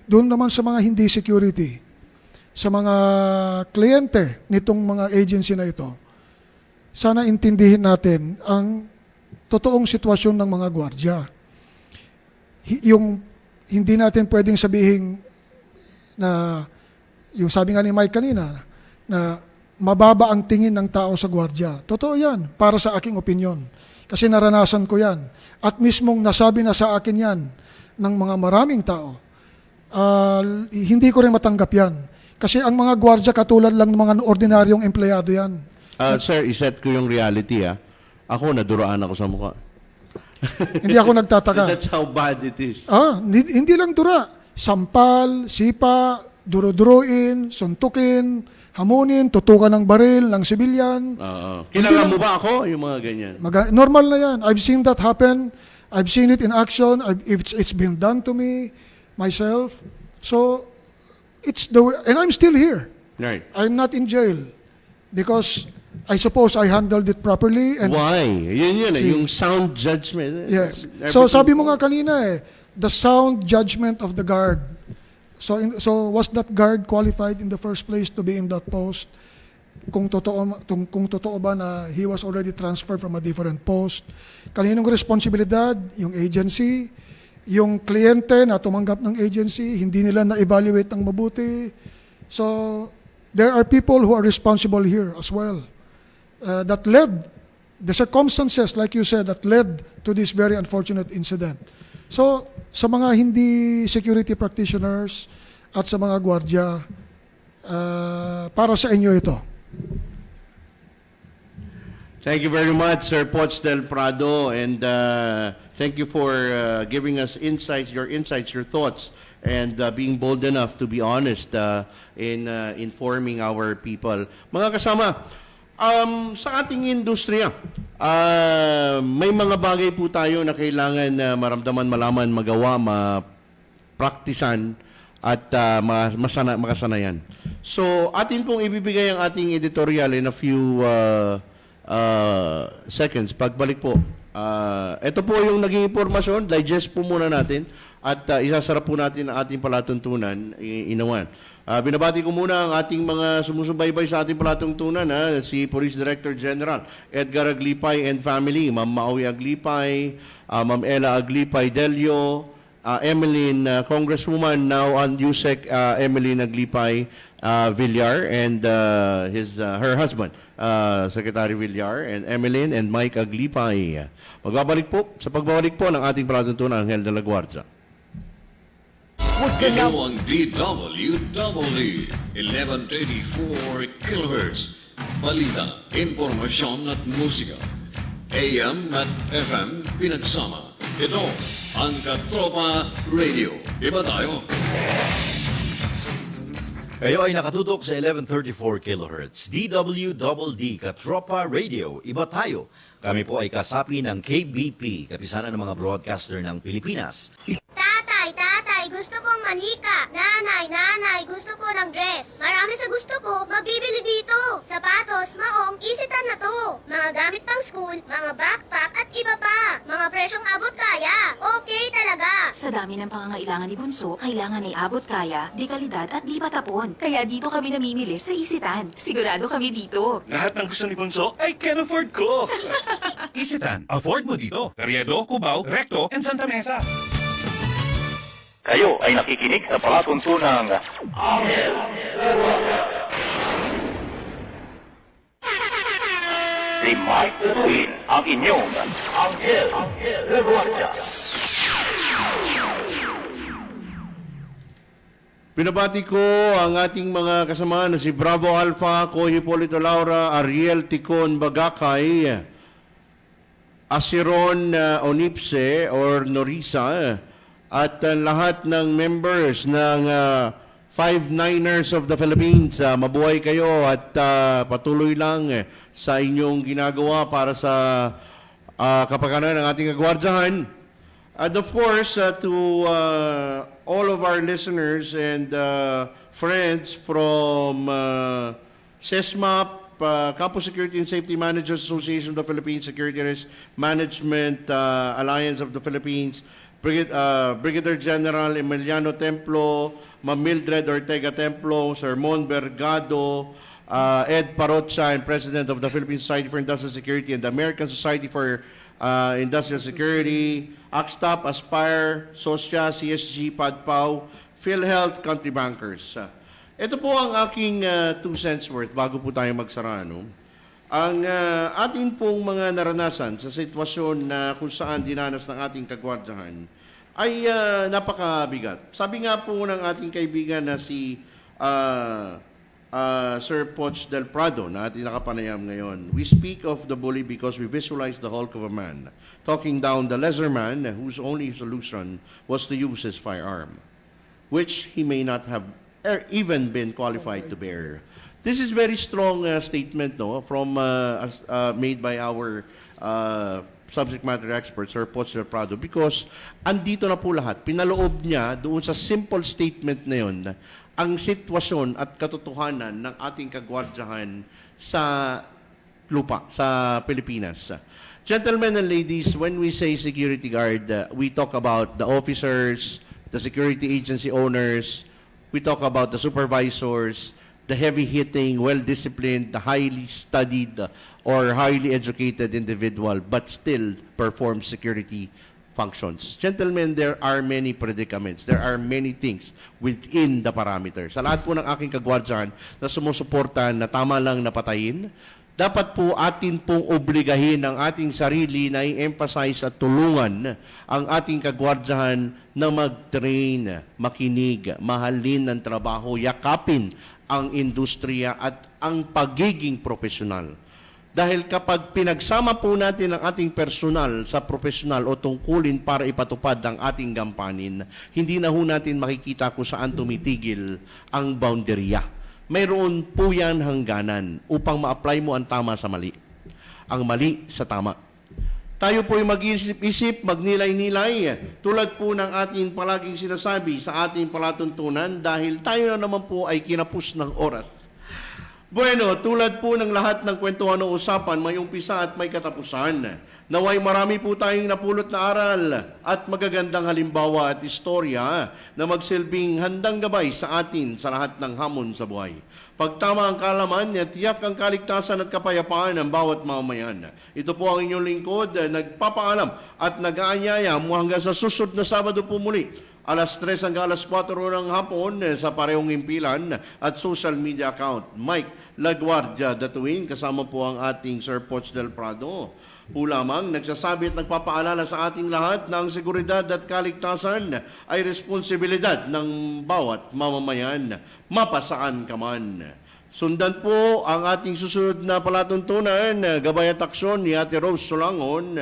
Doon naman sa mga hindi security, sa mga kliyente nitong mga agency na ito, sana intindihin natin ang totoong sitwasyon ng mga gwardiya. Yung hindi natin pwedeng sabihin na, yung sabi nga ni Mike kanina, na mababa ang tingin ng tao sa gwardiya. Totoo yan, para sa aking opinion. Kasi naranasan ko yan. At mismong nasabi na sa akin yan ng mga maraming tao. Hindi ko rin matanggap yan. Kasi ang mga gwardiya katulad lang ng mga ordinaryong empleyado yan. Sir, iset ko yung reality. Ako, naduraan ako sa mukha. Hindi ako nagtataka. That's how bad it is. Hindi lang dura. Sampal, sipa, duro-duruin, suntukin, hamunin, tutukan ng baril, ng sibilyan. Kilala mo ba ako? Yung mga ganyan. Normal na yan. I've seen that happen. I've seen it in action. It's been done to me, myself. So, it's the way, and I'm still here. Right. I'm not in jail. Because I suppose I handled it properly. And why? Yun, yung sound judgment. Yes. So, sabi mo nga kanina the sound judgment of the guard. So was that guard qualified in the first place to be in that post? Kung totoo ba na he was already transferred from a different post? Kaninong responsibilidad? Yung agency? Yung kliyente na tumanggap ng agency, hindi nila na-evaluate ng mabuti? So there are people who are responsible here as well. That led, the circumstances, like you said, that led to this very unfortunate incident. So, sa mga hindi security practitioners at sa mga gwardiya, para sa inyo ito. Thank you very much, Sir Poch del Prado, and thank you for giving us your thoughts, and being bold enough to be honest in informing our people. Mga kasama, sa ating industriya, may mga bagay po tayo na kailangan maramdaman, malaman, magawa, mapraktisan at makasanayan. So, atin pong ibibigay ang ating editorial in a few seconds. Pagbalik po, ito po yung naging impormasyon, digest po muna natin at isasarap po natin ang ating palatuntunan inawan. Binabati ko muna ang ating mga sumusubaybay sa ating palatuntunan, si Police Director General Edgar Aglipay and family, Ma'am Maui Aglipay, Ma'am Ella Aglipay Delio, Emeline, Congresswoman now on USEC, Emeline Aglipay Villar, and her husband, Secretary Villar, and Emeline and Mike Aglipay. Pagbabalik po ng ating palatuntunan, Anghel de la Guardia. Ito ang DWDD 1134 kHz. Balita, impormasyon at musika. AM at FM pinagsama. Ito ang Katropa Radio. Iba tayo. Kayo ay nakatutok sa 1134 kHz. DWDD Katropa Radio. Iba tayo. Kami po ay kasapi ng KBP, kapisanan ng mga broadcaster ng Pilipinas. Tatay, gusto kong manika. Nanay, gusto ko ng dress. Marami sa gusto ko, mabibili dito. Sapatos, maong, isitan na to. Mga gamit pang school, mga backpack at iba pa. Mga presyong abot kaya. Okay talaga. Sa dami ng pangangailangan ni Bunso, kailangan ay abot kaya, dekalidad at di patapon. Kaya dito kami namimili sa Isitan. Sigurado kami dito. Lahat ng gusto ni Bunso, I can afford ko. Isitan, afford mo dito. Carriedo, Cubao, Recto, and Santa Mesa. Kayo ay nakikinig sa palatuntunang Anghel. Si Mike Datuin, ang inyong Anghel de Guardia. Pinabati ko ang ating mga kasama na si Bravo Alpha, Ko Hipolito Laura, Ariel Ticon Bagakay, Asiron Onipse or Norisa, at lahat ng members ng 5-Niners of the Philippines. Mabuhay kayo at patuloy lang sa inyong ginagawa para sa kapakanan ng ating kagwardyahan. And of course, to all of our listeners and friends from CESMAP, Campus Security and Safety Managers Association of the Philippines, Security Risk Management Alliance of the Philippines, Brigadier General Emiliano Templo, Ma'am Mildred Ortega Templo, Sir Mon Bergado, Ed Parocha, and President of the Philippine Society for Industrial Security and the American Society for Industrial Security, ACSTAP, Aspire, SOSYA, CSG, PADPAW, PhilHealth, Country Bankers. Ito po ang aking 2 cents worth bago po tayo magsara. No? Ang atin pong mga naranasan sa sitwasyon na kung saan dinanas ng ating kagwardyahan ay napakabigat. Sabi nga po ng ating kaibigan na si Sir Poch del Prado na ating nakapanayam ngayon, we speak of the bully because we visualize the hulk of a man talking down the lesser man whose only solution was to use his firearm, which he may not have even been qualified to bear. This is very strong statement from made by our subject matter expert, Sir Poch del Prado, because andito na po lahat. Pinaloob niya doon sa simple statement na yun ang sitwasyon at katotohanan ng ating kagwardyahan sa lupa, sa Pilipinas. Gentlemen and ladies, when we say security guard, we talk about the officers, the security agency owners, we talk about the supervisors, the heavy-hitting, well-disciplined, the highly studied or highly educated individual but still performs security functions. Gentlemen, there are many predicaments. There are many things within the parameters. Sa lahat po ng aking kagwardyahan na sumusuporta na tama lang napatayin, dapat po atin pong obligahin ang ating sarili na i-emphasize at tulungan ang ating kagwardyahan na mag-train, makinig, mahalin ng trabaho, yakapin ang industriya at ang pagiging profesional. Dahil kapag pinagsama po natin ang ating personal sa profesional o tungkulin para ipatupad ang ating gampanin, hindi na ho natin makikita kung saan tumitigil ang boundarya. Mayroon po yan hangganan upang ma-apply mo ang tama sa mali. Ang mali sa tama. Tayo po ay mag-isip-isip, magnilay-nilay, tulad po ng ating palaging sinasabi sa ating palatuntunan dahil tayo na naman po ay kinapos ng oras. Bueno, tulad po ng lahat ng kwentuhan o usapan, may umpisa at may katapusan. Naway marami po tayong napulot na aral at magagandang halimbawa at istorya na magsilbing handang gabay sa atin sa lahat ng hamon sa buhay. Pagtama ang kalaman, tiyak ang kaligtasan at kapayapaan ng bawat mamamayan. Ito po ang inyong lingkod, nagpapaalam at nag-aanyaya mo hanggang sa susunod na Sabado po muli. Alas 3 hanggang alas 4 ng hapon sa parehong impilan at social media account. Mike Laguardia Datuin, kasama po ang ating Sir Poch del Prado. Po lamang nagsasabi at nagpapaalala sa ating lahat na ang seguridad at kaligtasan ay responsibilidad ng bawat mamamayan, mapasaan ka man. Sundan po ang ating susunod na palatuntunan, gabay at aksyon ni Ate Rose Solangon.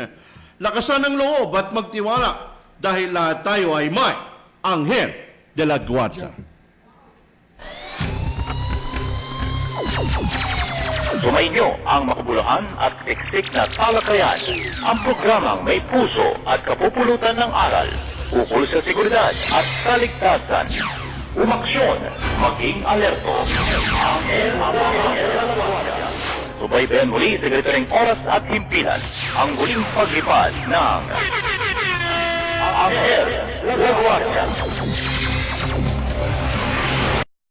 Lakasan ang loob at magtiwala dahil lahat tayo ay may Anghel de la Guardia. Sumainyo ang makabuluhan at siksik na talakayan. Ang programang may puso at kapupulutan ng aral. ukol sa seguridad at kaligtasan. Umaksyon, maging alerto. Anghel. Subaybayan muli sa ganitong oras at himpilan ang muling paglipad ng Anghel, GUARDIA.